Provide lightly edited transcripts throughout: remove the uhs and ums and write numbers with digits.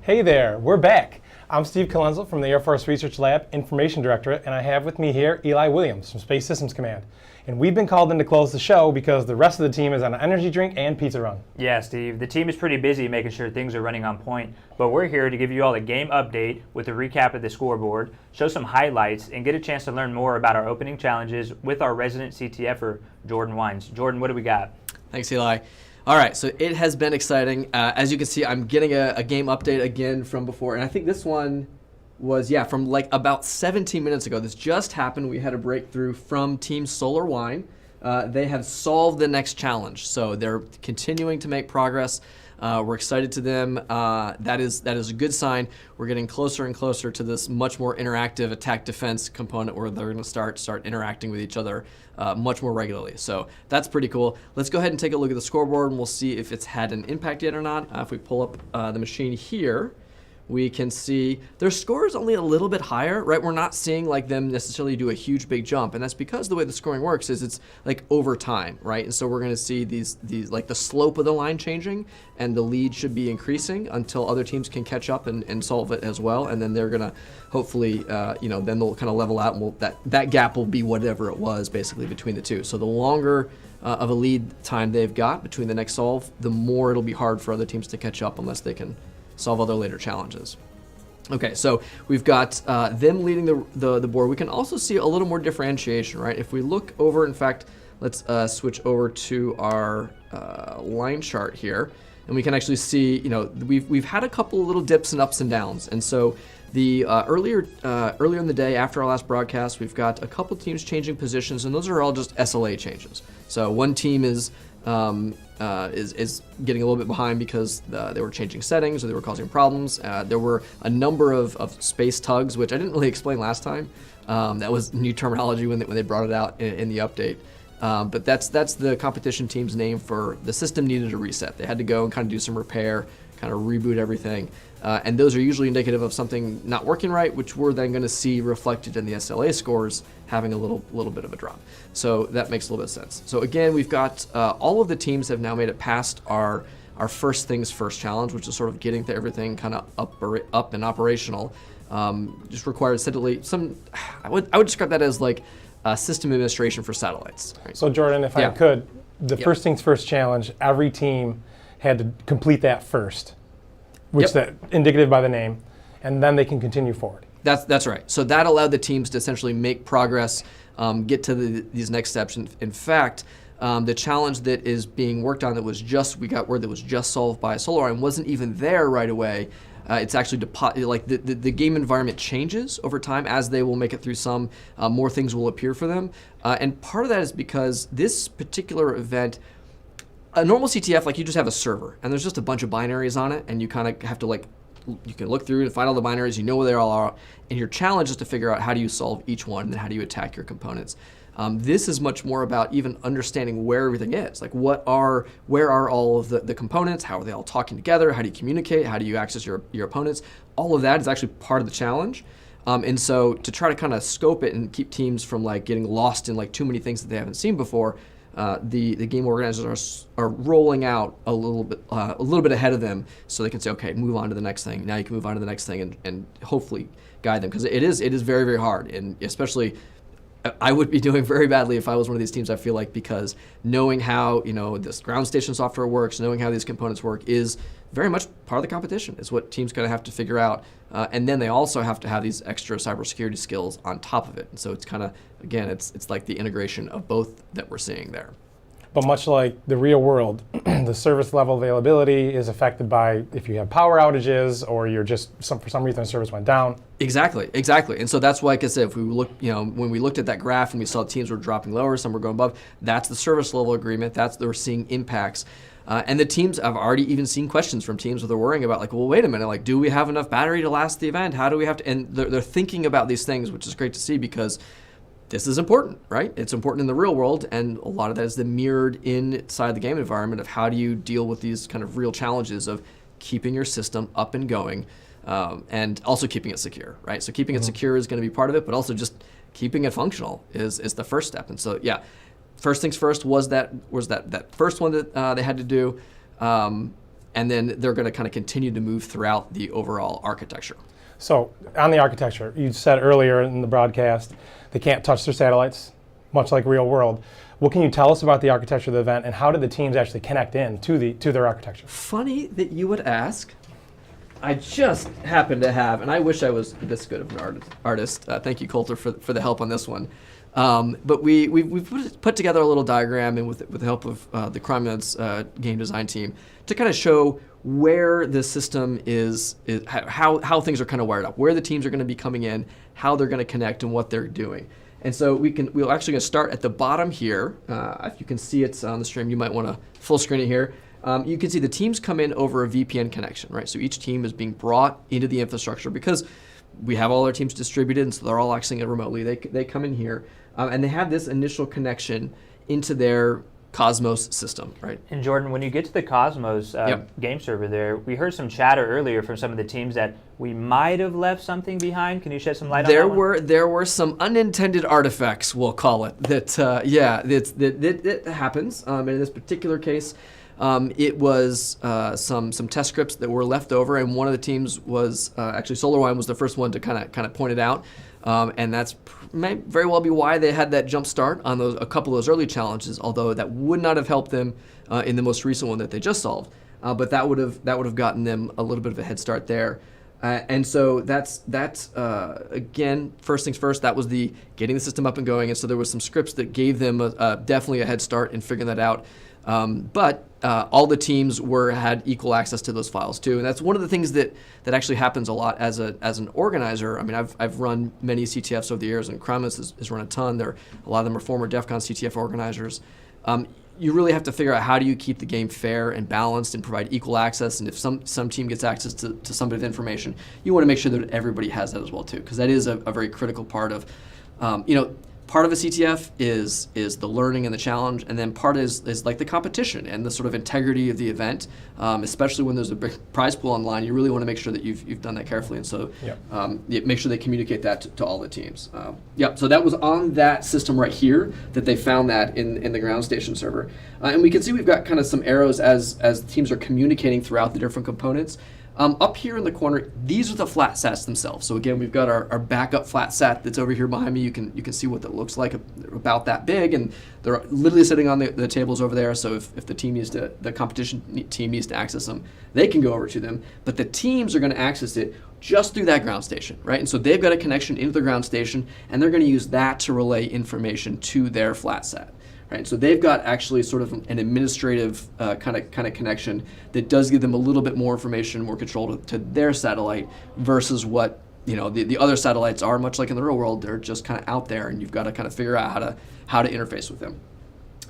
Hey there, we're back. I'm Steve Colenso from the Air Force Research Lab Information Directorate, and I have with me here Eli Williams from Space Systems Command. And we've been called in to close the show because the rest of the team is on an energy drink and pizza run. Yeah, Steve, the team is pretty busy making sure things are running on point, but we're here to give you all a game update with a recap of the scoreboard, show some highlights, and get a chance to learn more about our opening challenges with our resident CTFer, Jordan Wines. Jordan, what do we got? Thanks, Eli. All right, so it has been exciting. As you can see, I'm getting a game update again from before, and I think this one was, from like about 17 minutes ago. This just happened. We had a breakthrough from Team Solar Wine. They have solved the next challenge, so they're continuing to make progress. We're excited to them. That is a good sign. We're getting closer and closer to this much more interactive attack defense component where they're going to start interacting with each other much more regularly. So that's pretty cool. Let's go ahead and take a look at the scoreboard and we'll see if it's had an impact yet or not. If we pull up the machine here, we can see their score is only a little bit higher, right? We're not seeing like them necessarily do a huge big jump, and that's because the way the scoring works is it's like over time, right? And so we're going to see these like the slope of the line changing, and the lead should be increasing until other teams can catch up and solve it as well, and then they're going to hopefully, then they'll kind of level out, and that gap will be whatever it was basically between the two. So the longer of a lead time they've got between the next solve, the more it'll be hard for other teams to catch up unless they can solve other later challenges. Okay, so we've got them leading the board. We can also see a little more differentiation, right? If we look over, in fact, let's switch over to our line chart here, and we can actually see, we've had a couple of little dips and ups and downs. And so the earlier in the day after our last broadcast, we've got a couple teams changing positions, and those are all just SLA changes. So one team is getting a little bit behind because they were changing settings or they were causing problems. There were a number of space tugs, which I didn't really explain last time. That was new terminology when they brought it out in the update. But that's the competition team's name for the system needed a reset. They had to go and kind of do some repair, kind of reboot everything. And those are usually indicative of something not working right, which we're then going to see reflected in the SLA scores having a little bit of a drop. So that makes a little bit of sense. So again, we've got all of the teams have now made it past our first things first challenge, which is sort of getting to everything kind of up and operational. Just requires steadily I would describe that as like system administration for satellites. Right? So Jordan, if I could, the first things first challenge, every team had to complete that first, which that indicative by the name, and then they can continue forward. That's right. So that allowed the teams to essentially make progress, get to these next steps. In fact, the challenge that is being worked on we got word that was just solved by Solar and wasn't even there right away. It's actually the game environment changes over time as they will make it through some. More things will appear for them, and part of that is because this particular event. A normal CTF, like you just have a server, and there's just a bunch of binaries on it, and you kind of have to you can look through and find all the binaries, you know where they all are, and your challenge is to figure out how do you solve each one, and then how do you attack your components. This is much more about even understanding where everything is, like where are all of the components, how are they all talking together, how do you communicate, how do you access your opponents. All of that is actually part of the challenge. And so to try to kind of scope it and keep teams from getting lost in too many things that they haven't seen before, the game organizers are rolling out a little bit ahead of them, so they can say, okay, move on to the next thing. Now you can move on to the next thing and hopefully guide them, because it is very, very hard, and especially I would be doing very badly if I was one of these teams. I feel like, because knowing how this ground station software works, knowing how these components work is very much part of the competition. It's what teams going to have to figure out, and then they also have to have these extra cybersecurity skills on top of it. And so it's kind of, again, it's like the integration of both that we're seeing there. But much like the real world, the service level availability is affected by if you have power outages or you're just for some reason the service went down. Exactly. And so that's why, like I said, if we look, when we looked at that graph and we saw teams were dropping lower, some were going above, that's the service level agreement. We're seeing impacts. And the teams, I've already even seen questions from teams where they're worrying about well, wait a minute, do we have enough battery to last the event? How do we have to? And they're thinking about these things, which is great to see, because this is important, right? It's important in the real world, and a lot of that is then mirrored inside the game environment of how do you deal with these kind of real challenges of keeping your system up and going, and also keeping it secure, right? So keeping it secure is going to be part of it, but also just keeping it functional is the first step. And so, first things first was that first one that they had to do. and then they're going to kind of continue to move throughout the overall architecture. So on the architecture, you said earlier in the broadcast, they can't touch their satellites, much like real world. What can you tell us about the architecture of the event, and how did the teams actually connect in to their architecture? Funny that you would ask. I just happen to have, and I wish I was this good of an artist. Thank you, Coulter, for the help on this one. But we've put together a little diagram, and with the help of the Crime Nuts game design team, to kind of show where the system is how things are kind of wired up, where the teams are going to be coming in, how they're going to connect, and what they're doing. And so we're actually going to start at the bottom here. If you can see it on the stream, you might want to full screen it here. You can see the teams come in over a VPN connection, right? So each team is being brought into the infrastructure because we have all our teams distributed, and so they're all accessing it remotely. They come in here, and they have this initial connection into their Cosmos system, right? And Jordan, when you get to the Cosmos game server there, we heard some chatter earlier from some of the teams that we might have left something behind. Can you shed some light on that? There were some unintended artifacts, we'll call it, that happens. And in this particular case, it was some test scripts that were left over, and one of the teams was actually SolarWine was the first one to kind of point it out, and that's may very well be why they had that jump start on a couple of those early challenges. Although that would not have helped them in the most recent one that they just solved, but that would have gotten them a little bit of a head start there. And so that's again, first things first, that was the getting the system up and going, and so there was some scripts that gave them definitely a head start in figuring that out. But all the teams had equal access to those files too, and that's one of the things that actually happens a lot as an organizer. I mean, I've run many CTFs over the years, and Kramus has run a ton. A lot of them are former DEF CON CTF organizers. You really have to figure out how do you keep the game fair and balanced and provide equal access. And if some team gets access to some bit of information, you want to make sure that everybody has that as well too, because that is a very critical part of, part of a CTF is the learning and the challenge, and then part is like the competition and the sort of integrity of the event, especially when there's a big prize pool online. You really want to make sure that you've done that carefully, and so make sure they communicate that to all the teams. So that was on that system right here that they found that in the ground station server. And we can see we've got kind of some arrows as teams are communicating throughout the different components. Up here in the corner, these are the flat sats themselves. So again, we've got our backup flat sat that's over here behind me. You can see what that looks like, about that big, and they're literally sitting on the tables over there. So if the competition team needs to access them, they can go over to them. But the teams are going to access it just through that ground station, right? And so they've got a connection into the ground station, and they're going to use that to relay information to their flat sat. Right, so they've got actually sort of an administrative kind of connection that does give them a little bit more information, more control to their satellite versus what the other satellites are. Much like in the real world, they're just kind of out there, and you've got to kind of figure out how to interface with them.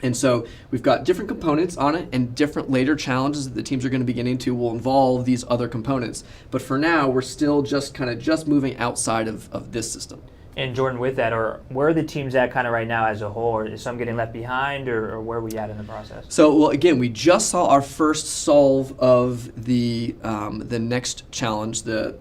And so we've got different components on it, and different later challenges that the teams are going to be getting into will involve these other components. But for now, we're still just moving outside of this system. And Jordan, with that, where are the teams at kind of right now as a whole? Or is some getting left behind, or where are we at in the process? So, well, again, we just saw our first solve of the next challenge, the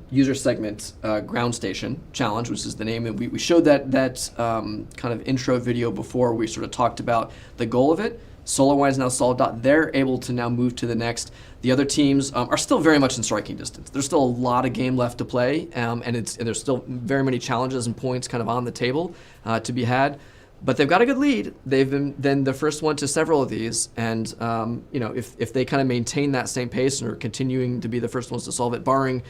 user segment ground station challenge, which is the name. And we showed that kind of intro video before. We sort of talked about the goal of it. SolarWine is now solved out. They're able to now move to the next. The other teams are still very much in striking distance. There's still a lot of game left to play, and there's still very many challenges and points kind of on the table to be had. But they've got a good lead. They've been then the first one to several of these, and if they kind of maintain that same pace and are continuing to be the first ones to solve it, barring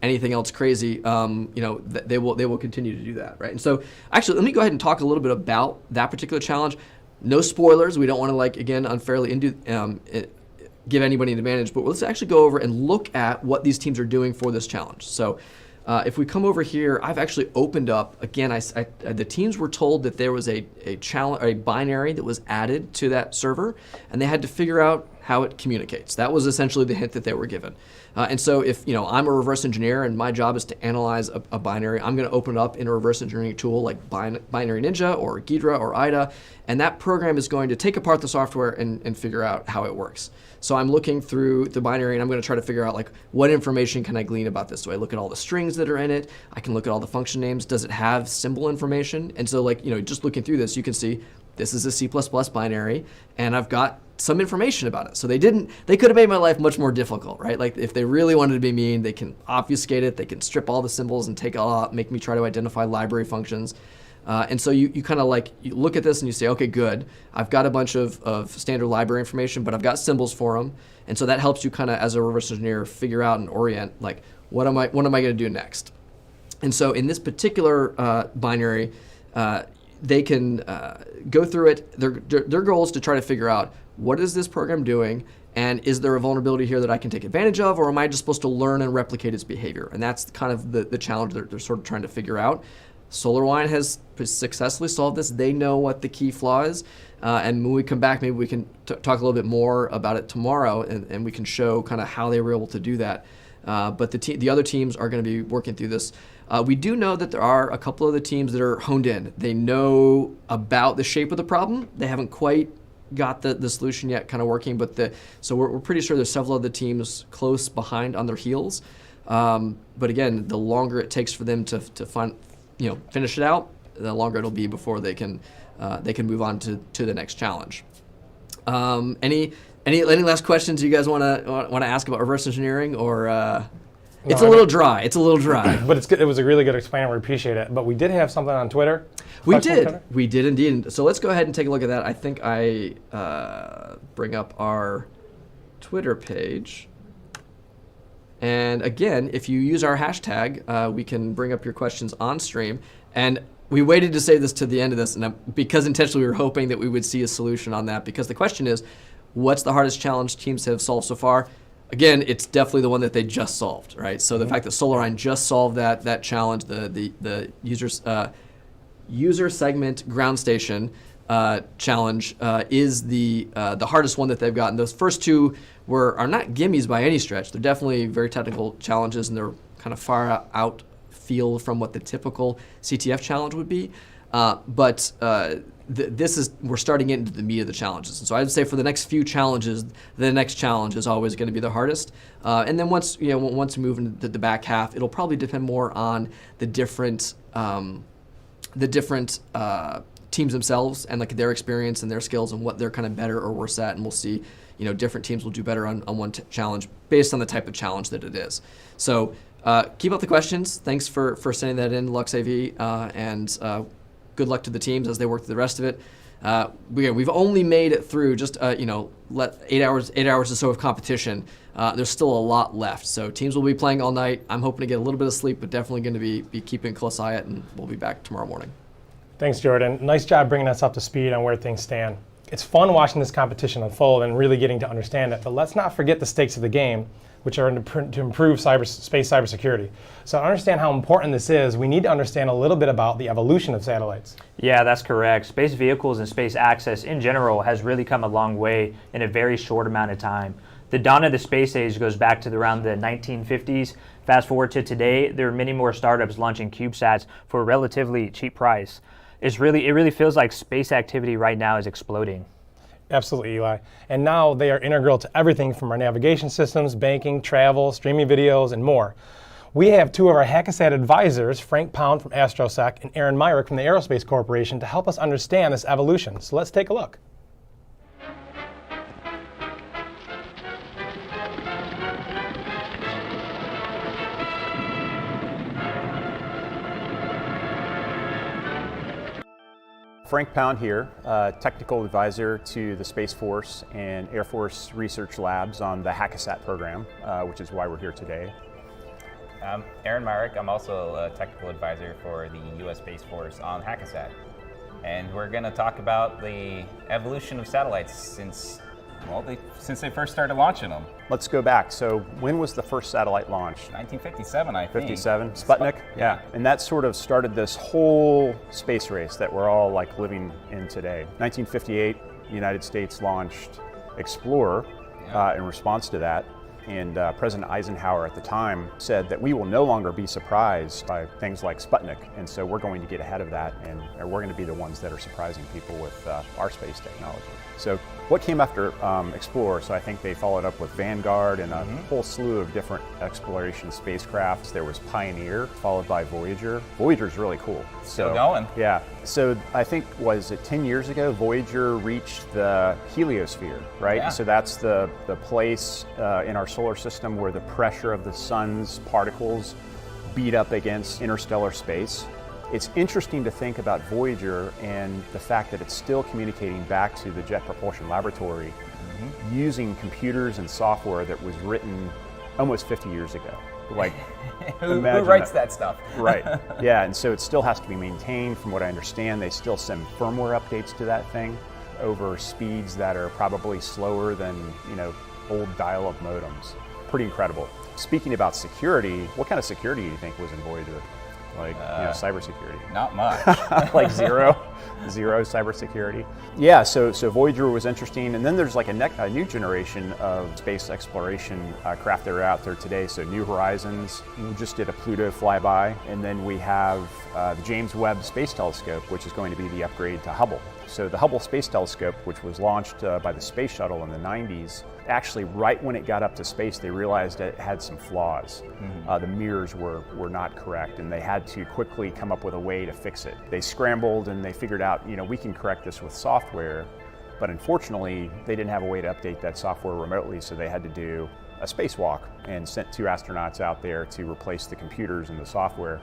anything else crazy, they will continue to do that, right? And so, actually, let me go ahead and talk a little bit about that particular challenge. No spoilers. We don't want to unfairly give anybody an advantage, but let's actually go over and look at what these teams are doing for this challenge. So if we come over here, I've actually opened up, again, the teams were told that there was a binary that was added to that server, and they had to figure out how it communicates. That was essentially the hint that they were given. And so if I'm a reverse engineer and my job is to analyze a binary, I'm going to open it up in a reverse engineering tool like Binary Ninja or Ghidra or IDA, and that program is going to take apart the software and figure out how it works. So I'm looking through the binary, and I'm going to try to figure out what information can I glean about this. Do I look at all the strings that are in it? I can look at all the function names. Does it have symbol information? And so just looking through this, you can see this is a C++ binary, and I've got some information about it. So they could have made my life much more difficult, right? Like if they really wanted to be mean, they can obfuscate it, they can strip all the symbols and take it all out, make me try to identify library functions. And so you kind of like, you look at this and you say, okay, good. I've got a bunch of standard library information, but I've got symbols for them. And so that helps you kind of, as a reverse engineer, figure out and orient, like, what am I going to do next? And so in this particular binary, they can go through it. Their goal is to try to figure out, what is this program doing? And is there a vulnerability here that I can take advantage of, or am I just supposed to learn and replicate its behavior? And that's kind of the challenge they're sort of trying to figure out. SolarWine has successfully solved this. They know what the key flaw is. And when we come back, maybe we can talk a little bit more about it tomorrow, and we can show kind of how they were able to do that. But the other teams are going to be working through this. We do know that there are a couple of the teams that are honed in. They know about the shape of the problem. They haven't quite got the solution yet kind of working, but so we're pretty sure there's several of the teams close behind on their heels. But again, the longer it takes for them to finish it out, the longer it'll be before they can move on to the next challenge. Any last questions you guys want to ask about reverse engineering, or? It's a little dry. But it's good. It was a really good explainer. We appreciate it. But we did have something on Twitter. We did indeed. So let's go ahead and take a look at that. I think I bring up our Twitter page. And again, if you use our hashtag, we can bring up your questions on stream. And we waited to say this to the end of this, and because intentionally we were hoping that we would see a solution on that, because the question is, what's the hardest challenge teams have solved so far? Again, it's definitely the one that they just solved, right? So the fact that SolarWine just solved that challenge, the user segment ground station challenge is the hardest one that they've gotten. Those first two are not gimmies by any stretch. They're definitely very technical challenges, and they're kind of far out field from what the typical CTF challenge would be. But we're starting into the meat of the challenges. And so I'd say for the next few challenges, the next challenge is always going to be the hardest. And then once we move into the back half, it'll probably depend more on the different teams themselves and like their experience and their skills and what they're kind of better or worse at. And we'll see, different teams will do better on one challenge based on the type of challenge that it is. So keep up the questions. Thanks for sending that in, LuxAV, and good luck to the teams as they work through the rest of it. We've only made it through just 8 hours or so of competition. There's still a lot left, so teams will be playing all night. I'm hoping to get a little bit of sleep, but definitely going to be keeping a close eye at, and we'll be back tomorrow morning. Thanks, Jordan. Nice job bringing us up to speed on where things stand. It's fun watching this competition unfold and really getting to understand it, but let's not forget the stakes of the game, which are to improve space cybersecurity. So to understand how important this is, we need to understand a little bit about the evolution of satellites. Yeah, that's correct. Space vehicles and space access in general has really come a long way in a very short amount of time. The dawn of the space age goes back to around the 1950s. Fast forward to today, there are many more startups launching CubeSats for a relatively cheap price. It really feels like space activity right now is exploding. Absolutely, Eli. And now they are integral to everything from our navigation systems, banking, travel, streaming videos, and more. We have two of our HAS2 advisors, Frank Pound from AstroSec and Aaron Myrick from the Aerospace Corporation, to help us understand this evolution. So let's take a look. Frank Pound here, technical advisor to the Space Force and Air Force Research Labs on the HAS2 program, which is why we're here today. I'm Aaron Myrick. I'm also a technical advisor for the U.S. Space Force on HAS2. And we're going to talk about the evolution of satellites since they first started launching them. Let's go back. So when was the first satellite launched? 1957, I think. 57? Sputnik? Yeah. And that sort of started this whole space race that we're all like living in today. 1958, the United States launched Explorer in response to that. And President Eisenhower at the time said that we will no longer be surprised by things like Sputnik. And so we're going to get ahead of that, and we're going to be the ones that are surprising people with our space technology. So what came after Explorer? So I think they followed up with Vanguard and a whole slew of different exploration spacecrafts. There was Pioneer, followed by Voyager. Voyager's really cool. Still going. Yeah. So I think, was it 10 years ago, Voyager reached the heliosphere, right? Yeah. So that's the place in our solar system where the pressure of the sun's particles beat up against interstellar space. It's interesting to think about Voyager and the fact that it's still communicating back to the Jet Propulsion Laboratory using computers and software that was written almost 50 years ago. Like, who writes that stuff? Right. Yeah, and so it still has to be maintained. From what I understand, they still send firmware updates to that thing over speeds that are probably slower than, old dial-up modems. Pretty incredible. Speaking about security, what kind of security do you think was in Voyager? Like, cybersecurity? Not much. Like zero cybersecurity. Yeah, so Voyager was interesting, and then there's like a new generation of space exploration craft that are out there today. So New Horizons, we just did a Pluto flyby, and then we have the James Webb Space Telescope, which is going to be the upgrade to Hubble. So the Hubble Space Telescope, which was launched by the Space Shuttle in the 90s, actually right when it got up to space, they realized that it had some flaws. The mirrors were not correct, and they had to quickly come up with a way to fix it. They scrambled and they figured out, we can correct this with software, but unfortunately, they didn't have a way to update that software remotely, so they had to do a spacewalk and sent 2 astronauts out there to replace the computers and the software.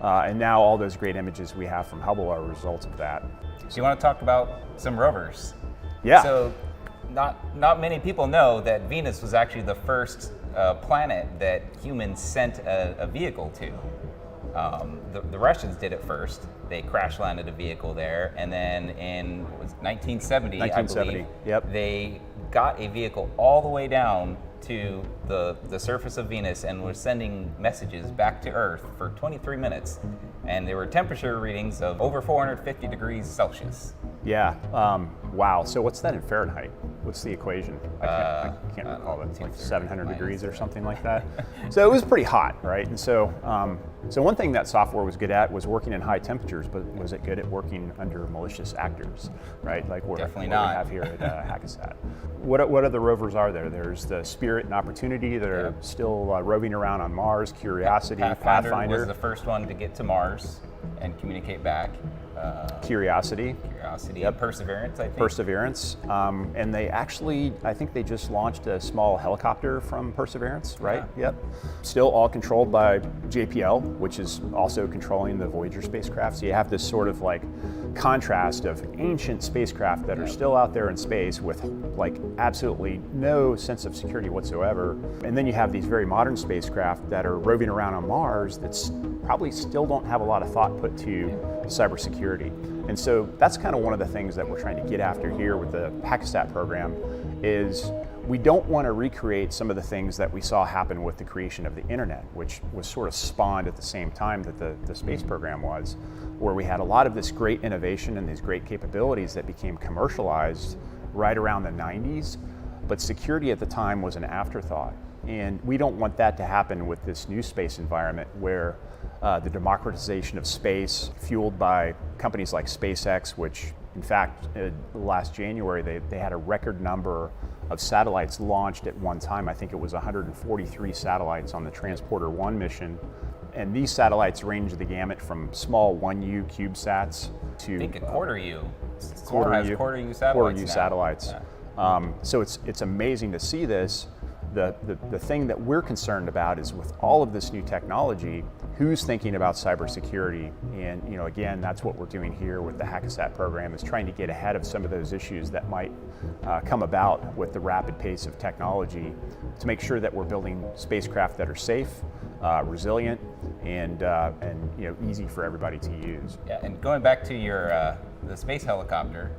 And now all those great images we have from Hubble are a result of that. So you want to talk about some rovers? Yeah. So not many people know that Venus was actually the first planet that humans sent a vehicle to. The Russians did it first. They crash landed a vehicle there, and then in 1970, I believe, they got a vehicle all the way down to the surface of Venus and were sending messages back to Earth for 23 minutes. And there were temperature readings of over 450 degrees Celsius. Yeah, wow. So what's that in Fahrenheit? What's the equation? I can't recall it. Like 700 degrees or something like that. So it was pretty hot, right? And so one thing that software was good at was working in high temperatures, but was it good at working under malicious actors, right? Like what we have here at HAS2. What other rovers are there? There's the Spirit and Opportunity that are still roving around on Mars, Curiosity, Pathfinder was the first one to get to Mars and communicate back. Curiosity, and Perseverance, I think. Perseverance, and they actually, I think they just launched a small helicopter from Perseverance, right? Yeah. Yep. Still all controlled by JPL, which is also controlling the Voyager spacecraft. So you have this sort of like contrast of ancient spacecraft that are still out there in space with like absolutely no sense of security whatsoever. And then you have these very modern spacecraft that are roving around on Mars that's probably still don't have a lot of thought put to cybersecurity. And so that's kind of one of the things that we're trying to get after here with the HAS2 program is we don't want to recreate some of the things that we saw happen with the creation of the internet, which was sort of spawned at the same time that the space program was, where we had a lot of this great innovation and these great capabilities that became commercialized right around the 90s, but security at the time was an afterthought. And we don't want that to happen with this new space environment where the democratization of space, fueled by companies like SpaceX, which in fact, last January, they had a record number of satellites launched at one time. I think it was 143 satellites on the Transporter-1 mission. And these satellites range the gamut from small 1U CubeSats to I think a quarter U. Quarter U satellites. Satellites. Yeah. So it's amazing to see this. The thing that we're concerned about is with all of this new technology, who's thinking about cybersecurity? And again, that's what we're doing here with the HAS2 program, is trying to get ahead of some of those issues that might come about with the rapid pace of technology to make sure that we're building spacecraft that are safe, resilient, and easy for everybody to use. Yeah, and going back to your the space helicopter,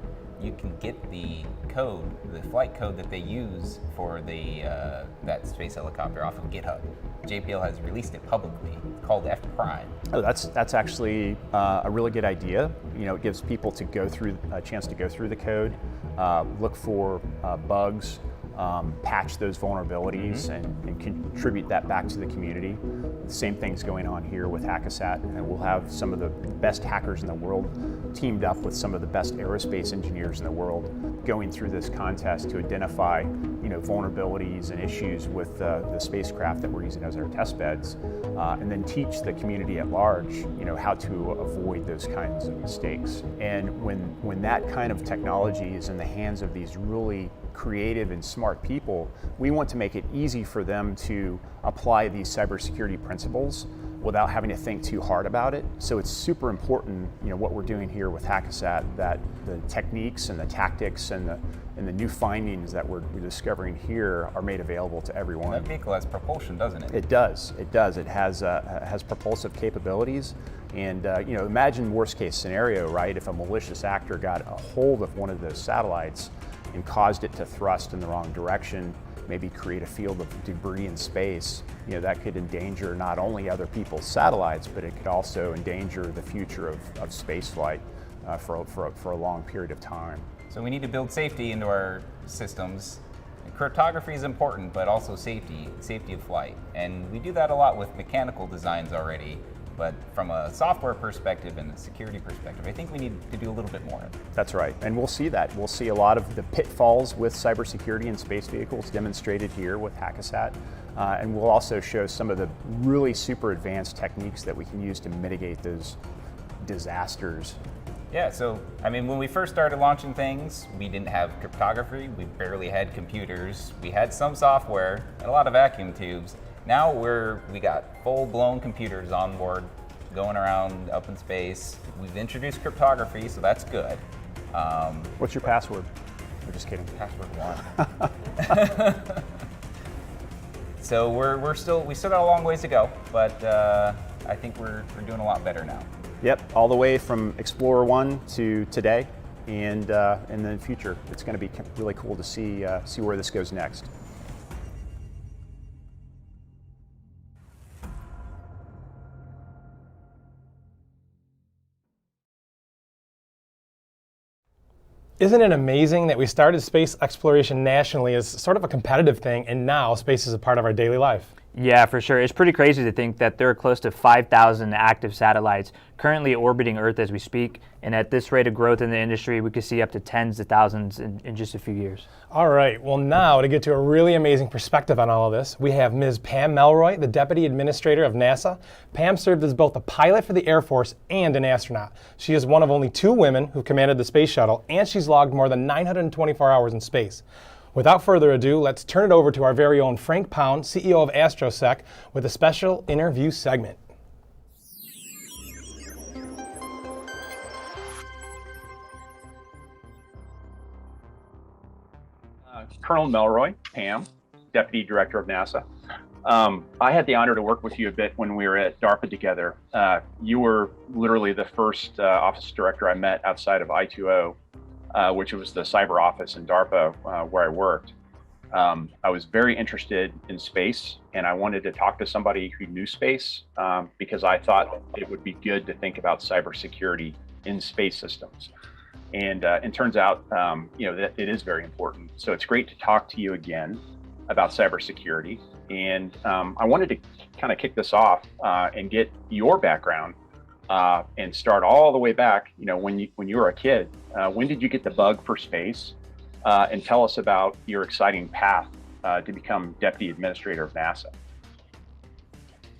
you can get the code, the flight code that they use for the that space helicopter off of GitHub. JPL has released it publicly. It's called F Prime. Oh, that's actually a really good idea. It gives people a chance to go through the code, look for bugs, patch those vulnerabilities and contribute that back to the community. The same thing's going on here with HACASAT, and we'll have some of the best hackers in the world teamed up with some of the best aerospace engineers in the world going through this contest to identify vulnerabilities and issues with the spacecraft that we're using as our test beds, and then teach the community at large how to avoid those kinds of mistakes. And when that kind of technology is in the hands of these really creative and smart people, we want to make it easy for them to apply these cybersecurity principles without having to think too hard about it. So it's super important, what we're doing here with HACASAT, that the techniques and the tactics and the new findings that we're discovering here are made available to everyone. That vehicle has propulsion, doesn't it? It does. It does. It has propulsive capabilities. And imagine worst case scenario, right? If a malicious actor got a hold of one of those satellites and caused it to thrust in the wrong direction, maybe create a field of debris in space, that could endanger not only other people's satellites, but it could also endanger the future of space flight for a long period of time. So we need to build safety into our systems. Cryptography is important, but also safety of flight. And we do that a lot with mechanical designs already. But from a software perspective and a security perspective, I think we need to do a little bit more. That's right, and we'll see that. We'll see a lot of the pitfalls with cybersecurity and space vehicles demonstrated here with HACASAT, and we'll also show some of the really super advanced techniques that we can use to mitigate those disasters. Yeah, so when we first started launching things, we didn't have cryptography, we barely had computers, we had some software, and a lot of vacuum tubes. Now we got full-blown computers on board, going around up in space. We've introduced cryptography, so that's good. What's your password? I'm just kidding. Password 1. So we still got a long ways to go, but I think we're doing a lot better now. Yep, all the way from Explorer 1 to today, and in the future, it's going to be really cool to see where this goes next. Isn't it amazing that we started space exploration nationally as sort of a competitive thing, and now space is a part of our daily life? Yeah, for sure. It's pretty crazy to think that there are close to 5,000 active satellites currently orbiting Earth as we speak, and at this rate of growth in the industry, we could see up to tens of thousands in just a few years. All right, well now to get to a really amazing perspective on all of this, we have Ms. Pam Melroy, the Deputy Administrator of NASA. Pam served as both a pilot for the Air Force and an astronaut. She is one of only 2 women who commanded the space shuttle, and she's logged more than 924 hours in space. Without further ado, let's turn it over to our very own Frank Pound, CEO of AstroSec, with a special interview segment. Colonel Melroy, Pam, Deputy Director of NASA. I had the honor to work with you a bit when we were at DARPA together. You were literally the first office director I met outside of I2O, which was the cyber office in DARPA where I worked. I was very interested in space, and I wanted to talk to somebody who knew space because I thought it would be good to think about cybersecurity in space systems. And it turns out, that it is very important. So it's great to talk to you again about cybersecurity. And I wanted to kind of kick this off and get your background and start all the way back. When you were a kid, when did you get the bug for space? And tell us about your exciting path to become Deputy Administrator of NASA.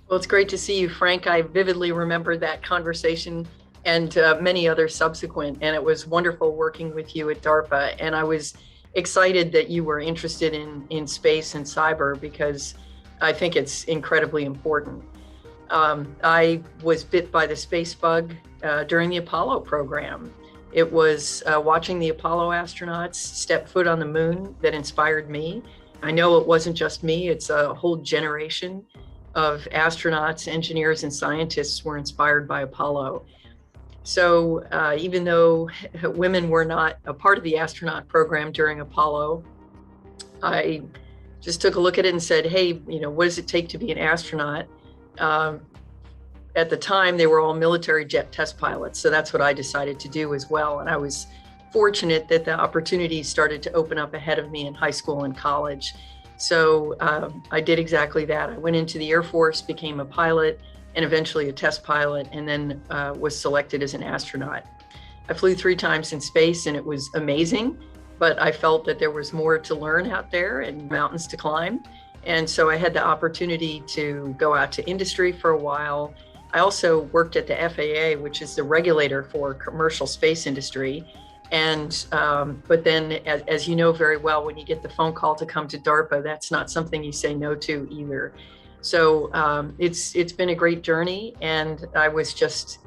Well, it's great to see you, Frank. I vividly remember that conversation and many others subsequent, and it was wonderful working with you at DARPA. And I was excited that you were interested in space and cyber because I think it's incredibly important. I was bit by the space bug during the Apollo program. It was watching the Apollo astronauts step foot on the moon that inspired me. I know it wasn't just me, it's a whole generation of astronauts, engineers, and scientists were inspired by Apollo. So even though women were not a part of the astronaut program during Apollo, I just took a look at it and said, hey, what does it take to be an astronaut? At the time, they were all military jet test pilots. So that's what I decided to do as well. And I was fortunate that the opportunities started to open up ahead of me in high school and college. So I did exactly that. I went into the Air Force, became a pilot, and eventually a test pilot, and then was selected as an astronaut. I flew 3 times in space, and it was amazing, but I felt that there was more to learn out there and mountains to climb. And so I had the opportunity to go out to industry for a while. I also worked at the FAA, which is the regulator for commercial space industry. And but then, as you know very well, when you get the phone call to come to DARPA, that's not something you say no to either. So it's been a great journey, and I was just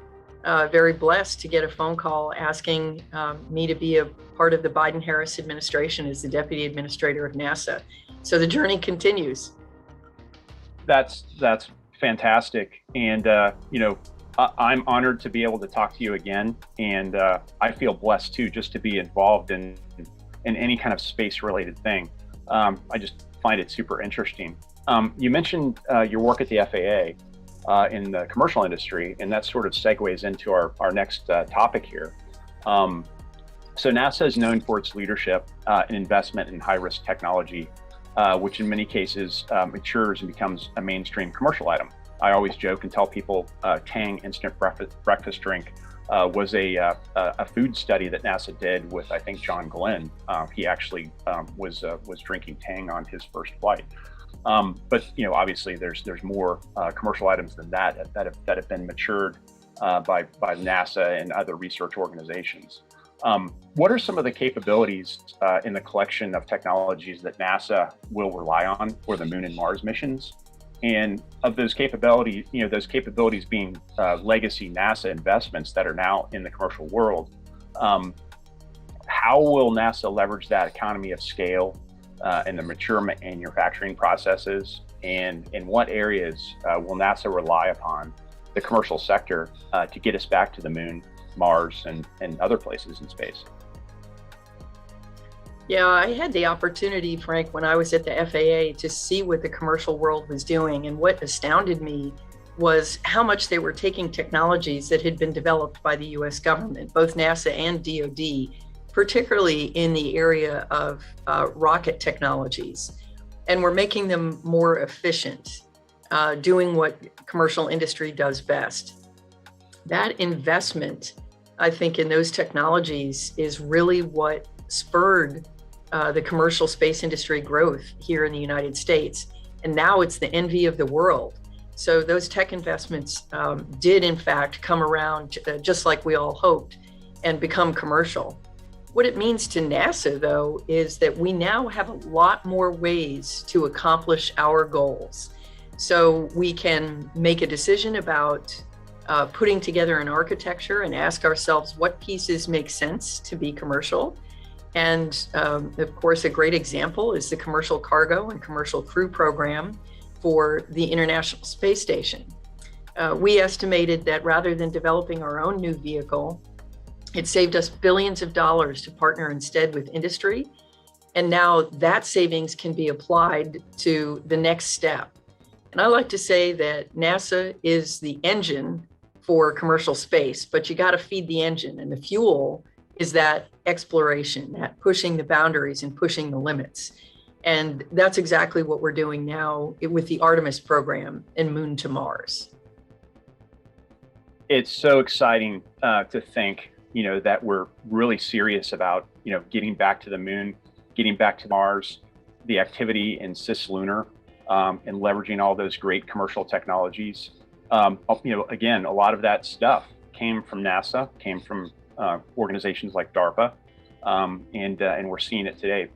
very blessed to get a phone call asking me to be a part of the Biden-Harris administration as the Deputy Administrator of NASA. So the journey continues. That's fantastic, and I'm honored to be able to talk to you again, and I feel blessed too, just to be involved in any kind of space-related thing. I just find it super interesting. You mentioned your work at the FAA in the commercial industry, and that sort of segues into our next topic here. So NASA is known for its leadership and investment in high-risk technology, which in many cases matures and becomes a mainstream commercial item. I always joke and tell people Tang instant breakfast drink was a food study that NASA did with, I think, John Glenn. He actually was drinking Tang on his first flight. But obviously, there's more commercial items than that have been matured by NASA and other research organizations. What are some of the capabilities in the collection of technologies that NASA will rely on for the Moon and Mars missions? And of those capabilities, being legacy NASA investments that are now in the commercial world, how will NASA leverage that economy of scale and the mature manufacturing processes? And in what areas will NASA rely upon the commercial sector to get us back to the Moon, Mars, and other places in space? Yeah, I had the opportunity, Frank, when I was at the FAA to see what the commercial world was doing. And what astounded me was how much they were taking technologies that had been developed by the US government, both NASA and DoD, particularly in the area of rocket technologies, and were making them more efficient, doing what commercial industry does best. That investment, I think, in those technologies is really what spurred the commercial space industry growth here in the United States. And now it's the envy of the world. So those tech investments did in fact come around just like we all hoped and become commercial. What it means to NASA, though, is that we now have a lot more ways to accomplish our goals. So we can make a decision about putting together an architecture and ask ourselves what pieces make sense to be commercial. And of course, a great example is the Commercial Cargo and Commercial Crew program for the International Space Station. We estimated that rather than developing our own new vehicle, it saved us billions of dollars to partner instead with industry. And now that savings can be applied to the next step. And I like to say that NASA is the engine for commercial space, but you got to feed the engine, and the fuel is that exploration, that pushing the boundaries and pushing the limits. And that's exactly what we're doing now with the Artemis program and Moon to Mars. It's so exciting to think, that we're really serious about, getting back to the Moon, getting back to Mars, the activity in cislunar, and leveraging all those great commercial technologies. Again, a lot of that stuff came from NASA, came from organizations like DARPA, and we're seeing it today.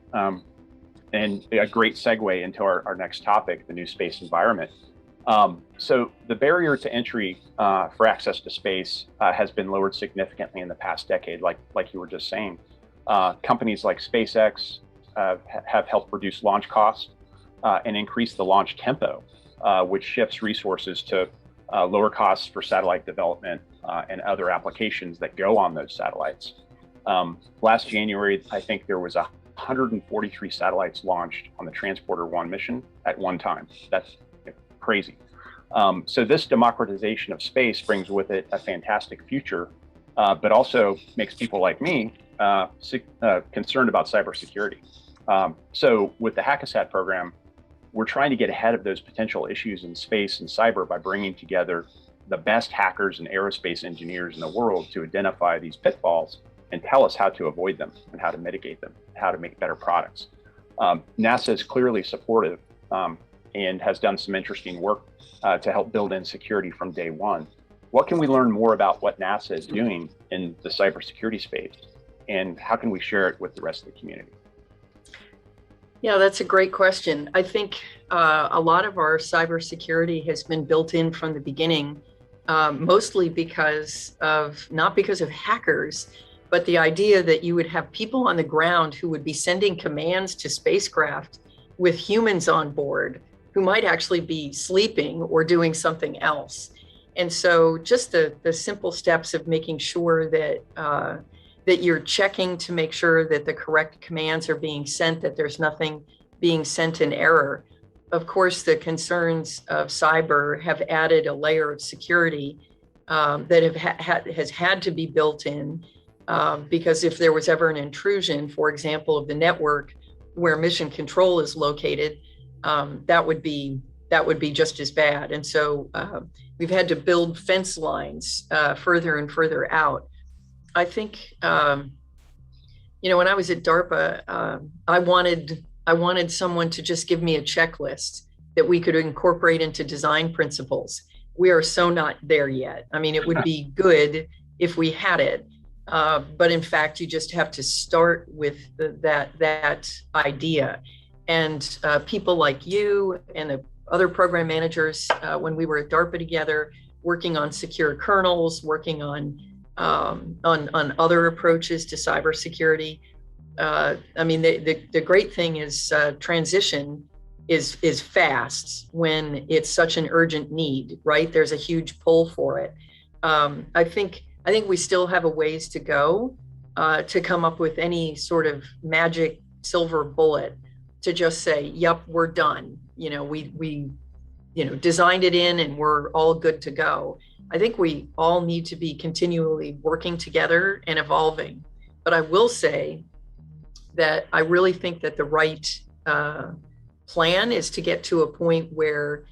And a great segue into our next topic, the new space environment. So the barrier to entry for access to space has been lowered significantly in the past decade, like you were just saying. Companies like SpaceX have helped reduce launch costs and increase the launch tempo, which shifts resources to lower costs for satellite development and other applications that go on those satellites. Last January, I think there was 143 satellites launched on the Transporter-1 mission at one time. That's crazy. So this democratization of space brings with it a fantastic future, but also makes people like me concerned about cybersecurity. So with the HAS2 program, we're trying to get ahead of those potential issues in space and cyber by bringing together the best hackers and aerospace engineers in the world to identify these pitfalls and tell us how to avoid them and how to mitigate them, how to make better products. NASA is clearly supportive and has done some interesting work to help build in security from day one. What can we learn more about what NASA is doing in the cybersecurity space, and how can we share it with the rest of the community? Yeah, that's a great question. I think a lot of our cybersecurity has been built in from the beginning, mostly not because of hackers, but the idea that you would have people on the ground who would be sending commands to spacecraft with humans on board who might actually be sleeping or doing something else. And so just the simple steps of making sure that that you're checking to make sure that the correct commands are being sent, that there's nothing being sent in error. Of course, the concerns of cyber have added a layer of security that has had to be built in, because if there was ever an intrusion, for example, of the network where mission control is located, that would be just as bad. And so we've had to build fence lines further and further out. I think, when I was at DARPA, I wanted someone to just give me a checklist that we could incorporate into design principles. We are so not there yet. I mean, it would be good if we had it, but in fact, you just have to start with that idea. And people like you and the other program managers, when we were at DARPA together, working on secure kernels, working on other approaches to cybersecurity. I mean, the great thing is transition is fast when it's such an urgent need, right? There's a huge pull for it. I think we still have a ways to go to come up with any sort of magic silver bullet to just say, yep, we're done. We designed it in and we're all good to go. I think we all need to be continually working together and evolving. But I will say that I really think that the right plan is to get to a point where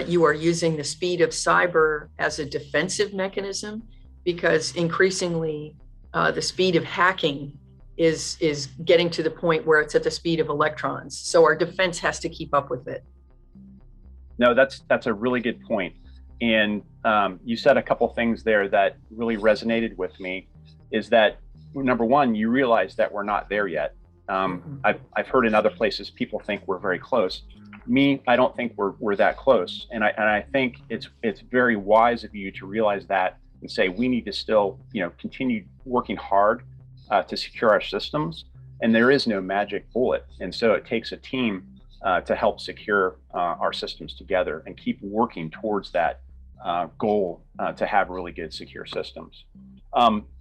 you are using the speed of cyber as a defensive mechanism, because increasingly the speed of hacking is getting to the point where it's at the speed of electrons. So our defense has to keep up with it. No, that's a really good point. And you said a couple things there that really resonated with me, is that number one, you realize that we're not there yet. I've heard in other places people think we're very close. Me, I don't think we're that close. And I think it's very wise of you to realize that and say we need to still continue working hard to secure our systems. And there is no magic bullet. And so it takes a team to help secure our systems together and keep working towards that goal to have really good secure systems.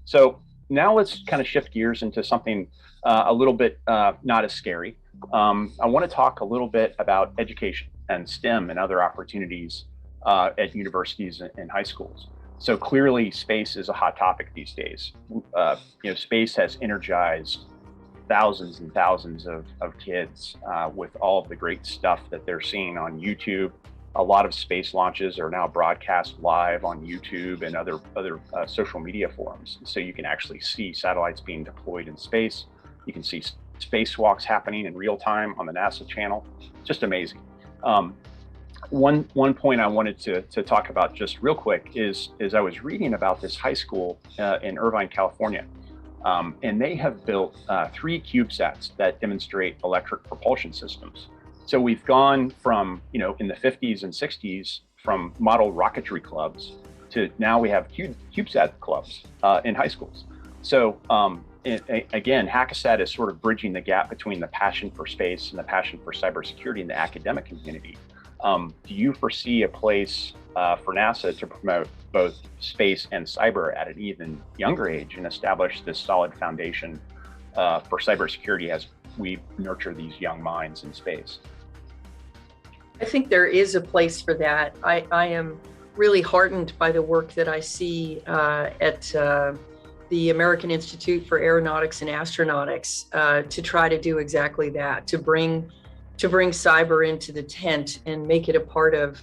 So now let's kind of shift gears into something a little bit not as scary. I want to talk a little bit about education and STEM and other opportunities at universities and high schools. So clearly space is a hot topic these days. Space has energized thousands and thousands of kids with all of the great stuff that they're seeing on YouTube. A lot of space launches are now broadcast live on YouTube and other social media forums. So you can actually see satellites being deployed in space. You can see spacewalks happening in real time on the NASA channel. Just amazing. One point I wanted to talk about just real quick is I was reading about this high school in Irvine, California. And they have built 3 CubeSats that demonstrate electric propulsion systems. So we've gone from, in the 50s and 60s, from model rocketry clubs to now we have CubeSat clubs in high schools. So again, HAS2 is sort of bridging the gap between the passion for space and the passion for cybersecurity in the academic community. Do you foresee a place for NASA to promote both space and cyber at an even younger age and establish this solid foundation for cybersecurity as we nurture these young minds in space? I think there is a place for that. I am really heartened by the work that I see at the American Institute for Aeronautics and Astronautics to try to do exactly that, to bring cyber into the tent and make it a part of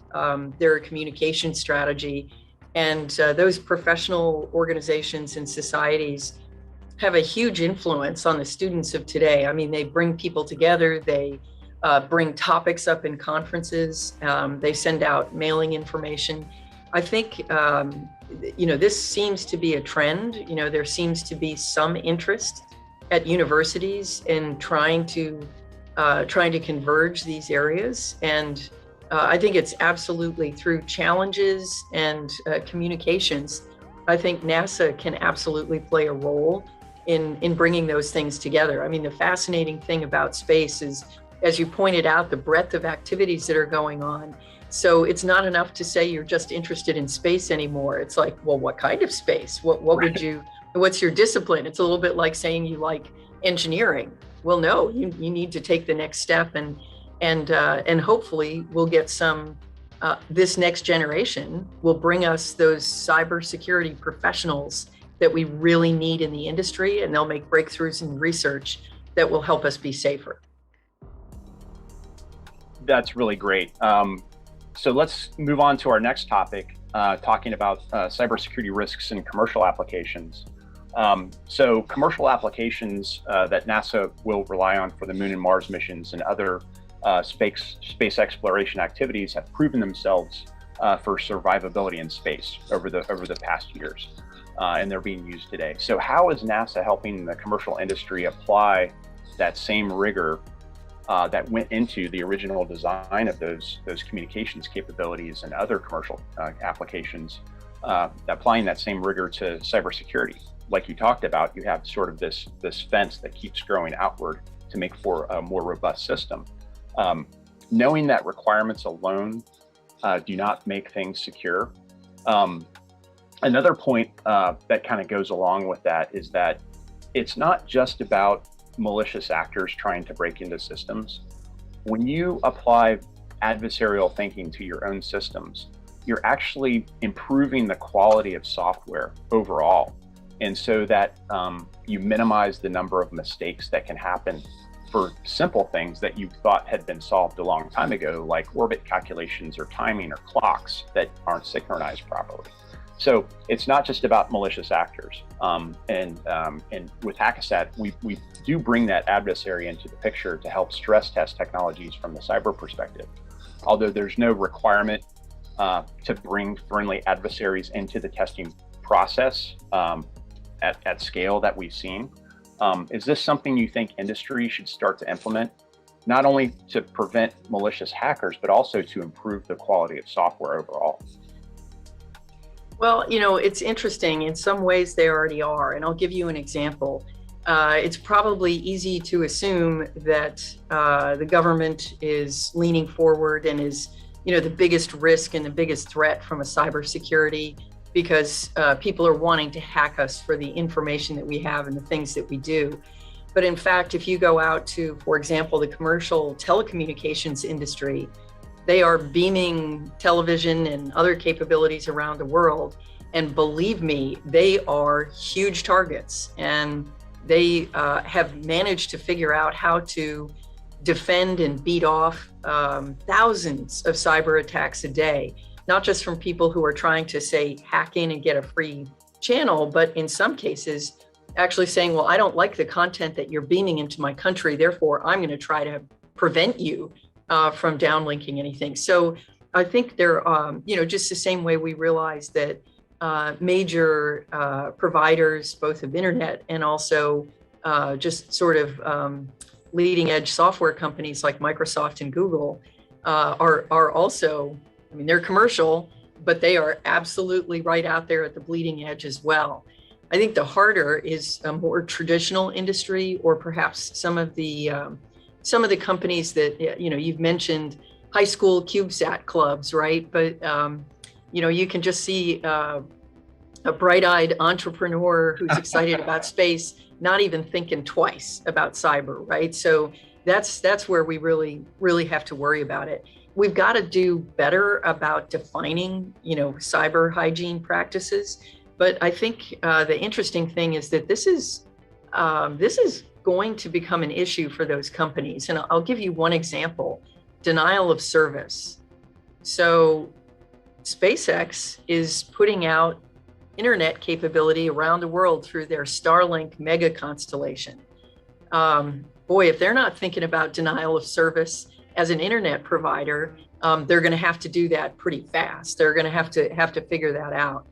their communication strategy. And those professional organizations and societies have a huge influence on the students of today. I mean, they bring people together, they bring topics up in conferences, they send out mailing information. I think, this seems to be a trend. There seems to be some interest at universities in trying to converge these areas. And I think it's absolutely through challenges and communications. I think NASA can absolutely play a role in bringing those things together. I mean, the fascinating thing about space is, as you pointed out, the breadth of activities that are going on. So it's not enough to say you're just interested in space anymore. It's like, well, what kind of space? What what's your discipline? It's a little bit like saying you like engineering. Well, no, you need to take the next step, and hopefully we'll get some. This next generation will bring us those cybersecurity professionals that we really need in the industry, and they'll make breakthroughs in research that will help us be safer. That's really great. So let's move on to our next topic, talking about cybersecurity risks in commercial applications. So commercial applications that NASA will rely on for the Moon and Mars missions and other space exploration activities have proven themselves for survivability in space over the past years, and they're being used today. So how is NASA helping the commercial industry apply that same rigor that went into the original design of those communications capabilities and other commercial applications, applying that same rigor to cybersecurity? Like you talked about, you have sort of this fence that keeps growing outward to make for a more robust system. Knowing that requirements alone do not make things secure. Another point that kind of goes along with that is that it's not just about malicious actors trying to break into systems. When you apply adversarial thinking to your own systems, you're actually improving the quality of software overall. And so that you minimize the number of mistakes that can happen for simple things that you thought had been solved a long time ago, like orbit calculations or timing or clocks that aren't synchronized properly. So it's not just about malicious actors. And with HAS2, we do bring that adversary into the picture to help stress test technologies from the cyber perspective. Although there's no requirement to bring friendly adversaries into the testing process at scale that we've seen. Is this something you think industry should start to implement, not only to prevent malicious hackers, but also to improve the quality of software overall? Well, it's interesting. In some ways, they already are. And I'll give you an example. It's probably easy to assume that the government is leaning forward and is, the biggest risk and the biggest threat from a cybersecurity, because people are wanting to hack us for the information that we have and the things that we do. But in fact, if you go out to, for example, the commercial telecommunications industry, they are beaming television and other capabilities around the world. And believe me, they are huge targets. And they have managed to figure out how to defend and beat off thousands of cyber attacks a day, not just from people who are trying to, say, hack in and get a free channel, but in some cases, actually saying, well, I don't like the content that you're beaming into my country, therefore I'm going to try to prevent you from downlinking anything. So I think they're, just the same way we realize that major providers, both of internet and also just sort of leading edge software companies like Microsoft and Google are also, they're commercial, but they are absolutely right out there at the bleeding edge as well. I think the harder is a more traditional industry, or perhaps some of the companies that, you've mentioned high school CubeSat clubs, right? But, you can just see a bright-eyed entrepreneur who's excited about space, not even thinking twice about cyber, right? So that's where we really have to worry about it. We've got to do better about defining, cyber hygiene practices. But I think the interesting thing is that this is going to become an issue for those companies. And I'll give you one example: denial of service. So SpaceX is putting out internet capability around the world through their Starlink mega constellation. Boy, if they're not thinking about denial of service as an internet provider, they're going to have to do that pretty fast. They're going to have to figure that out.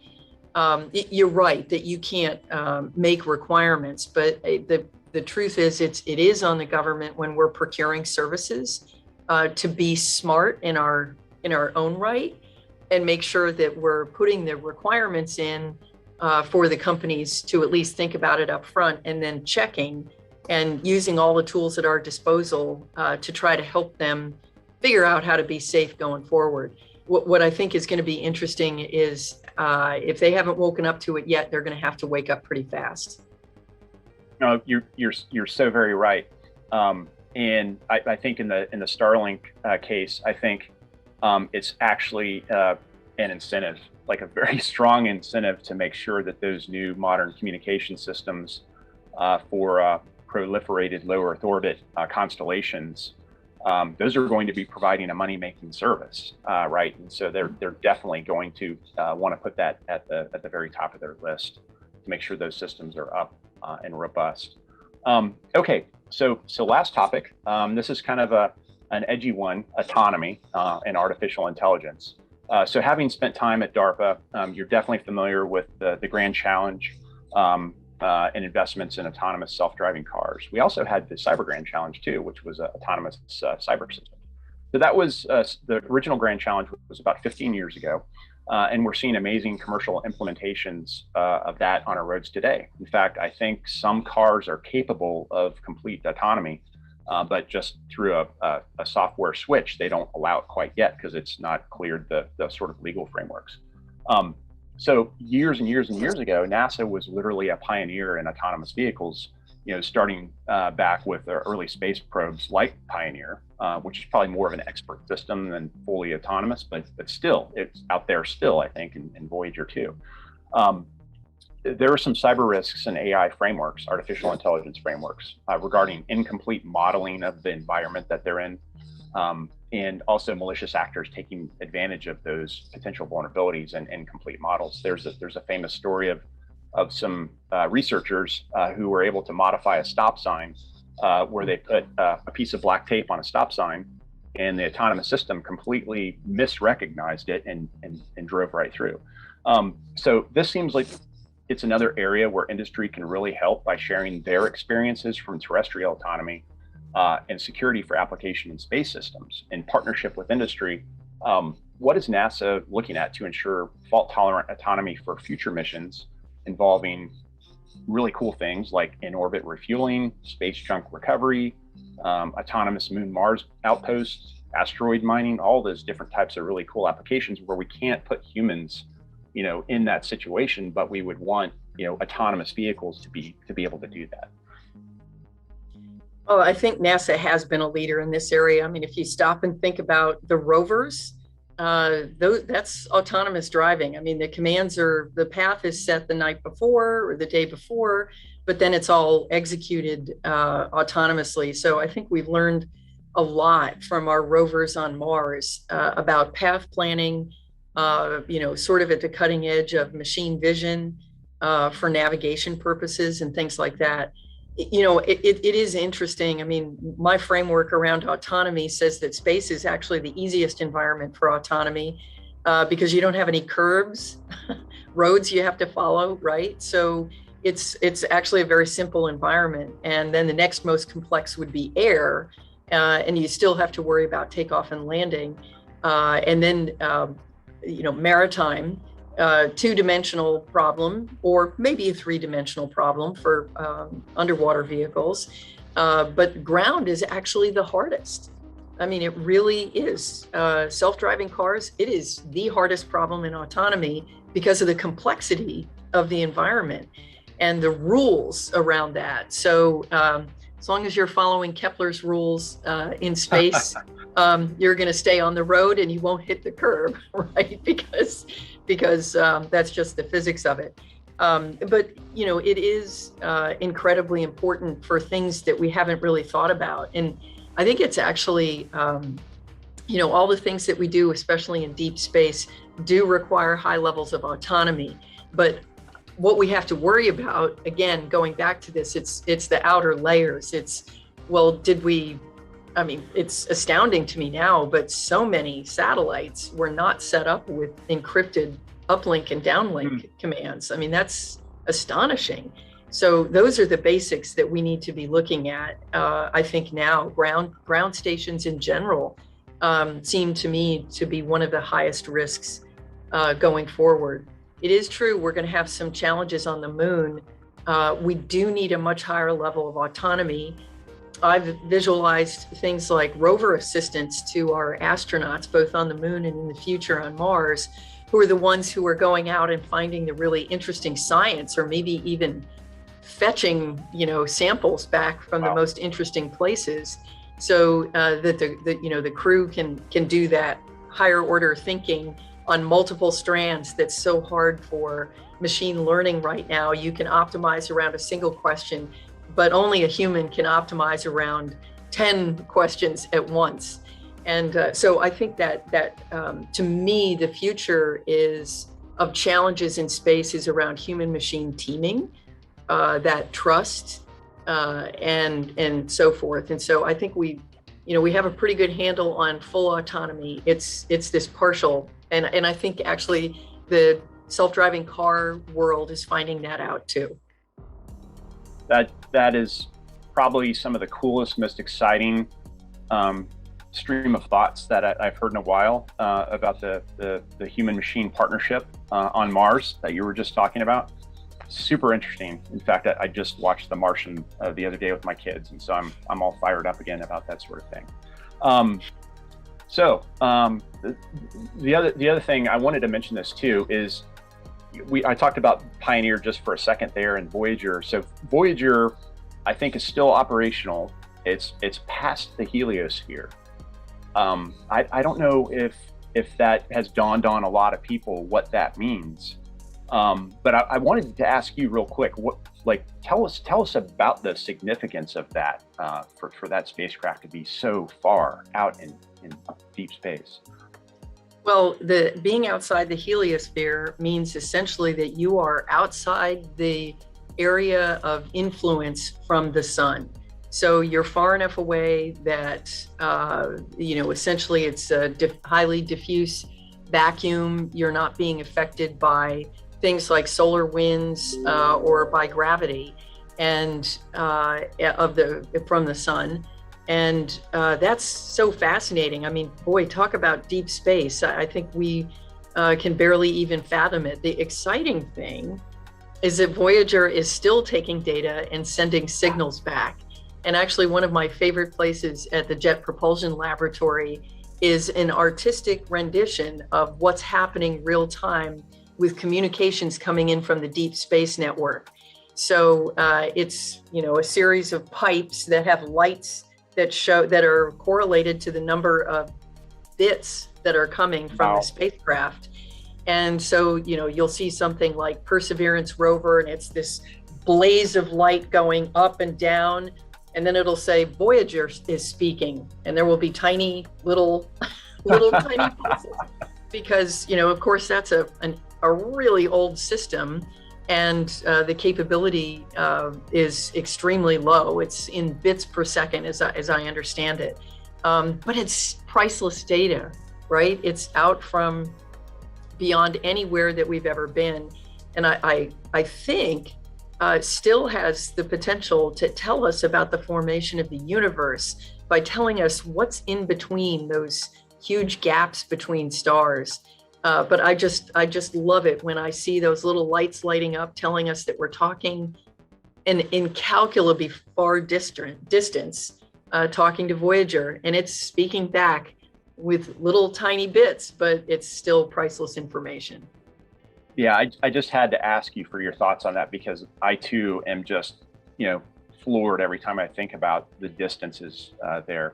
You're right that you can't make requirements, but the truth is it is on the government when we're procuring services to be smart in our own right and make sure that we're putting the requirements in for the companies to at least think about it up front, and then checking and using all the tools at our disposal to try to help them figure out how to be safe going forward. What I think is going to be interesting is if they haven't woken up to it yet, they're going to have to wake up pretty fast. No, you're so very right. And I think in the Starlink case, I think it's actually an incentive, like a very strong incentive, to make sure that those new modern communication systems for proliferated low Earth orbit constellations, those are going to be providing a money-making service, right? And so they're definitely going to want to put that at the very top of their list to make sure those systems are up and robust. Okay, so last topic. This is kind of an edgy one: autonomy and artificial intelligence. So having spent time at DARPA, you're definitely familiar with the Grand Challenge and investments in autonomous self-driving cars. We also had the Cyber Grand Challenge too, which was an autonomous cyber system. So that was the original Grand Challenge was about 15 years ago. And we're seeing amazing commercial implementations of that on our roads today. In fact, I think some cars are capable of complete autonomy, but just through a software switch, they don't allow it quite yet because it's not cleared the sort of legal frameworks. So years and years and years ago, NASA was literally a pioneer in autonomous vehicles, starting back with their early space probes like Pioneer, which is probably more of an expert system than fully autonomous, but still, it's out there still, I think, in Voyager 2. There are some cyber risks in AI frameworks, artificial intelligence frameworks, regarding incomplete modeling of the environment that they're in, and also malicious actors taking advantage of those potential vulnerabilities and incomplete models. There's a famous story of some researchers who were able to modify a stop sign where they put a piece of black tape on a stop sign, and the autonomous system completely misrecognized it and drove right through. So this seems like it's another area where industry can really help by sharing their experiences from terrestrial autonomy and security for application in space systems in partnership with industry. What is NASA looking at to ensure fault-tolerant autonomy for future missions involving really cool things like in-orbit refueling, space junk recovery, autonomous Moon-Mars outposts, asteroid mining, all those different types of really cool applications where we can't put humans, in that situation, but we would want, autonomous vehicles to be able to do that. Well, I think NASA has been a leader in this area. I mean, if you stop and think about the rovers, that's autonomous driving. I mean, the path is set the night before or the day before, but then it's all executed autonomously. So I think we've learned a lot from our rovers on Mars about path planning, sort of at the cutting edge of machine vision for navigation purposes and things like that. It is interesting. I mean, my framework around autonomy says that space is actually the easiest environment for autonomy because you don't have any curbs, roads you have to follow, right? So it's actually a very simple environment. And then the next most complex would be air, and you still have to worry about takeoff and landing. And then, maritime, two-dimensional problem, or maybe a three-dimensional problem for underwater vehicles. But ground is actually the hardest. I mean, it really is. Self-driving cars, it is the hardest problem in autonomy because of the complexity of the environment and the rules around that. So as long as you're following Kepler's rules in space, you're going to stay on the road and you won't hit the curb, right? Because that's just the physics of it. But it is incredibly important for things that we haven't really thought about, and I think it's actually all the things that we do, especially in deep space, do require high levels of autonomy. But what we have to worry about, again, going back to this, it's the outer layers. It's astounding to me now, but so many satellites were not set up with encrypted uplink and downlink commands. I mean, that's astonishing. So those are the basics that we need to be looking at. I think now ground stations in general seem to me to be one of the highest risks going forward. It is true we're going to have some challenges on the moon. We do need a much higher level of autonomy. I've visualized things like rover assistants to our astronauts, both on the moon and in the future on Mars, who are the ones who are going out and finding the really interesting science, or maybe even fetching, samples back from the most interesting places, so that the crew can do that higher order thinking on multiple strands that's so hard for machine learning right now. You can optimize around a single question, but only a human can optimize around 10 questions at once. And so I think that to me, the future of challenges in space is around human-machine teaming, that trust, and so forth. And so I think we have a pretty good handle on full autonomy. It's this partial, and I think actually the self-driving car world is finding that out too. That is probably some of the coolest, most exciting stream of thoughts that I've heard in a while about the human-machine partnership on Mars that you were just talking about. Super interesting. In fact, I just watched The Martian the other day with my kids, and so I'm all fired up again about that sort of thing. The other thing I wanted to mention this too is I talked about Pioneer just for a second there, and Voyager. So Voyager, I think, is still operational. It's past the heliosphere. I don't know if that has dawned on a lot of people what that means. But I wanted to ask you real quick, tell us about the significance of that for that spacecraft to be so far out in deep space. Well, being outside the heliosphere means essentially that you are outside the area of influence from the sun. So you're far enough away that, essentially it's a highly diffuse vacuum. You're not being affected by things like solar winds or by gravity and from the sun. And that's so fascinating. I mean, boy, talk about deep space. I think we can barely even fathom it. The exciting thing is that Voyager is still taking data and sending signals back. And actually, one of my favorite places at the Jet Propulsion Laboratory is an artistic rendition of what's happening real time with communications coming in from the Deep Space Network. So it's a series of pipes that have lights that are correlated to the number of bits that are coming from the spacecraft. And so you'll see something like Perseverance rover, and it's this blaze of light going up and down, and then it'll say Voyager is speaking, and there will be tiny little tiny pulses, because of course that's a really old system, and the capability is extremely low. It's in bits per second, as I understand it. But it's priceless data, right? It's out from beyond anywhere that we've ever been, and I think still has the potential to tell us about the formation of the universe by telling us what's in between those huge gaps between stars. But I just love it when I see those little lights lighting up, telling us that we're talking an incalculably far distance, talking to Voyager, and it's speaking back with little tiny bits, but it's still priceless information. Yeah, I just had to ask you for your thoughts on that, because I too am just, floored every time I think about the distances there.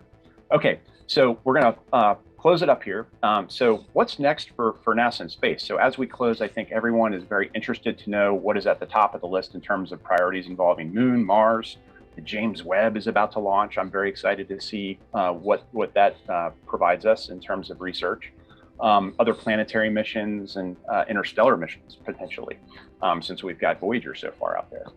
Okay, so we're going to close it up here. So what's next for NASA in space? So as we close, I think everyone is very interested to know what is at the top of the list in terms of priorities involving Moon, Mars. The James Webb is about to launch. I'm very excited to see what that provides us in terms of research. Other planetary missions and interstellar missions potentially, since we've got Voyager so far out there.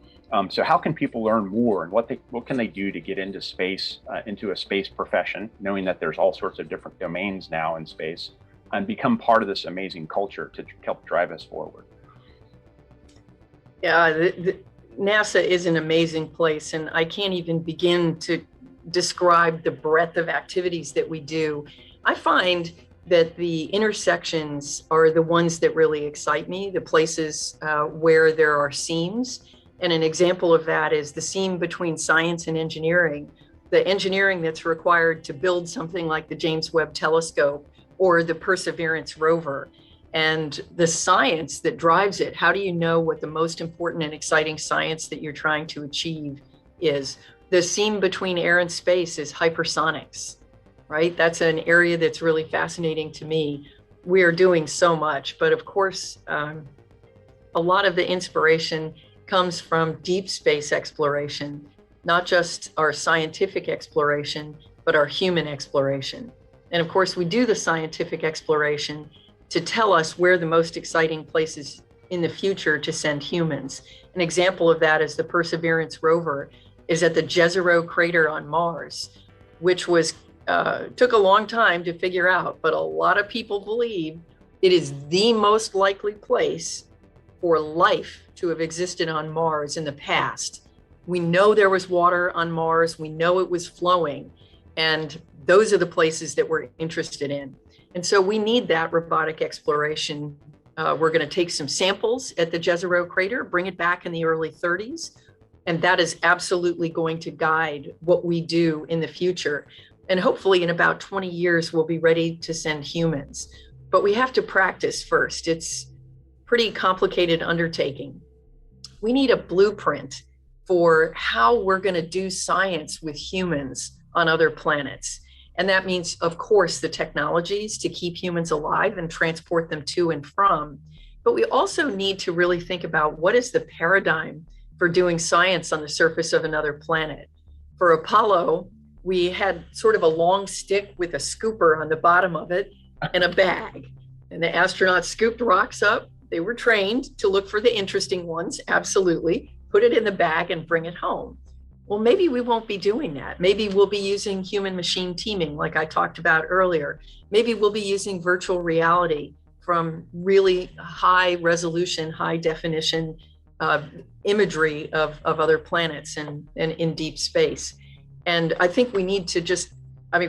So how can people learn more, and what can they do to get into space, into a space profession, knowing that there's all sorts of different domains now in space, and become part of this amazing culture to help drive us forward? Yeah, NASA is an amazing place, and I can't even begin to describe the breadth of activities that we do. I find that the intersections are the ones that really excite me, the places where there are seams. And an example of that is the seam between science and engineering, the engineering that's required to build something like the James Webb Telescope or the Perseverance rover, and the science that drives it. How do you know what the most important and exciting science that you're trying to achieve is? The seam between air and space is hypersonics, right? That's an area that's really fascinating to me. We are doing so much, but of course, a lot of the inspiration comes from deep space exploration, not just our scientific exploration, but our human exploration. And of course, we do the scientific exploration to tell us where the most exciting places in the future to send humans. An example of that is the Perseverance rover is at the Jezero crater on Mars, which was took a long time to figure out, but a lot of people believe it is the most likely place for life to have existed on Mars in the past. We know there was water on Mars, we know it was flowing, and those are the places that we're interested in. And so we need that robotic exploration. We're going to take some samples at the Jezero crater, bring it back in the early 30s, and that is absolutely going to guide what we do in the future. And hopefully in about 20 years, we'll be ready to send humans. But we have to practice first. It's a pretty complicated undertaking. We need a blueprint for how we're going to do science with humans on other planets. And that means, of course, the technologies to keep humans alive and transport them to and from. But we also need to really think about what is the paradigm for doing science on the surface of another planet. For Apollo, we had sort of a long stick with a scooper on the bottom of it and a bag. And the astronauts scooped rocks up. They were trained to look for the interesting ones, absolutely, put it in the bag and bring it home. Well, maybe we won't be doing that. Maybe we'll be using human machine teaming, like I talked about earlier. Maybe we'll be using virtual reality from really high resolution, high definition imagery of other planets and in deep space. And I think we need to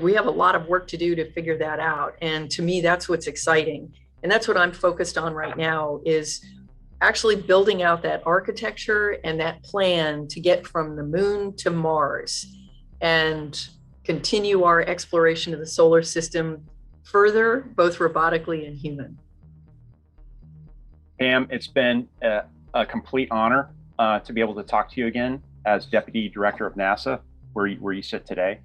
we have a lot of work to do to figure that out. And to me, that's what's exciting. And that's what I'm focused on right now, is actually building out that architecture and that plan to get from the moon to Mars and continue our exploration of the solar system further, both robotically and human. Pam, it's been a complete honor to be able to talk to you again as Deputy Director of NASA, where you sit today.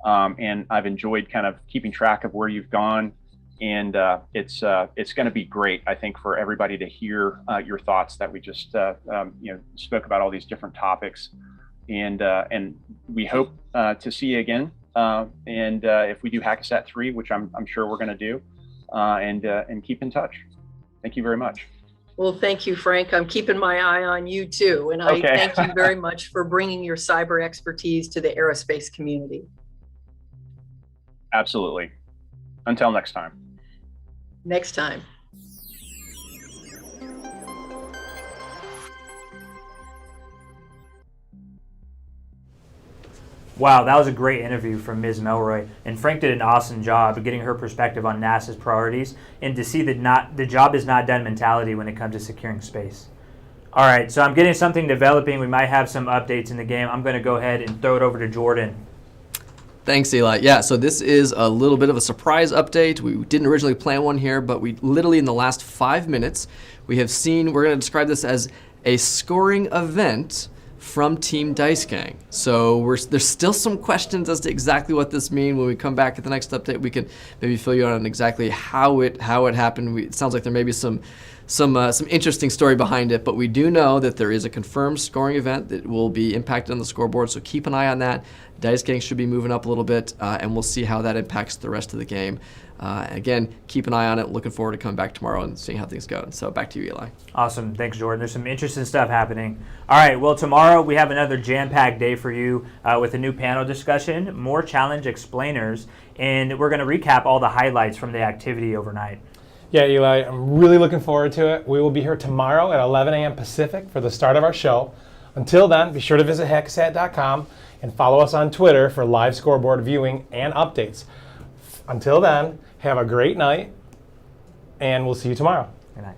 And I've enjoyed kind of keeping track of where you've gone. And it's going to be great, I think, for everybody to hear your thoughts that we just spoke about all these different topics. And we hope to see you again. And if we do HackaSat 3, which I'm sure we're going to do, and keep in touch. Thank you very much. Well, thank you, Frank. I'm keeping my eye on you too. And I thank you very much for bringing your cyber expertise to the aerospace community. Absolutely. Until next time. Next time. Wow, that was a great interview from Ms. Melroy, and Frank did an awesome job of getting her perspective on NASA's priorities and to see that the job is not done mentality when it comes to securing space. All right, so I'm getting something developing. We might have some updates in the game. I'm going to go ahead and throw it over to Jordan. Thanks, Eli. Yeah, so this is a little bit of a surprise update. We didn't originally plan one here, but we literally in the last 5 minutes, we have seen, we're going to describe this as a scoring event from Team Dice Gang. So there's still some questions as to exactly what this means. When we come back at the next update, we can maybe fill you in on exactly how it happened. It sounds like there may be some interesting story behind it, but we do know that there is a confirmed scoring event that will be impacted on the scoreboard, so keep an eye on that. Dice Gang should be moving up a little bit, and we'll see how that impacts the rest of the game. Again, keep an eye on it. Looking forward to coming back tomorrow and seeing how things go. So back to you, Eli. Awesome. Thanks, Jordan. There's some interesting stuff happening. All right. Well, tomorrow we have another jam-packed day for you with a new panel discussion, more challenge explainers, and we're going to recap all the highlights from the activity overnight. Yeah, Eli, I'm really looking forward to it. We will be here tomorrow at 11 a.m. Pacific for the start of our show. Until then, be sure to visit hackasat.com and follow us on Twitter for live scoreboard viewing and updates. Until then, have a great night, and we'll see you tomorrow. Good night.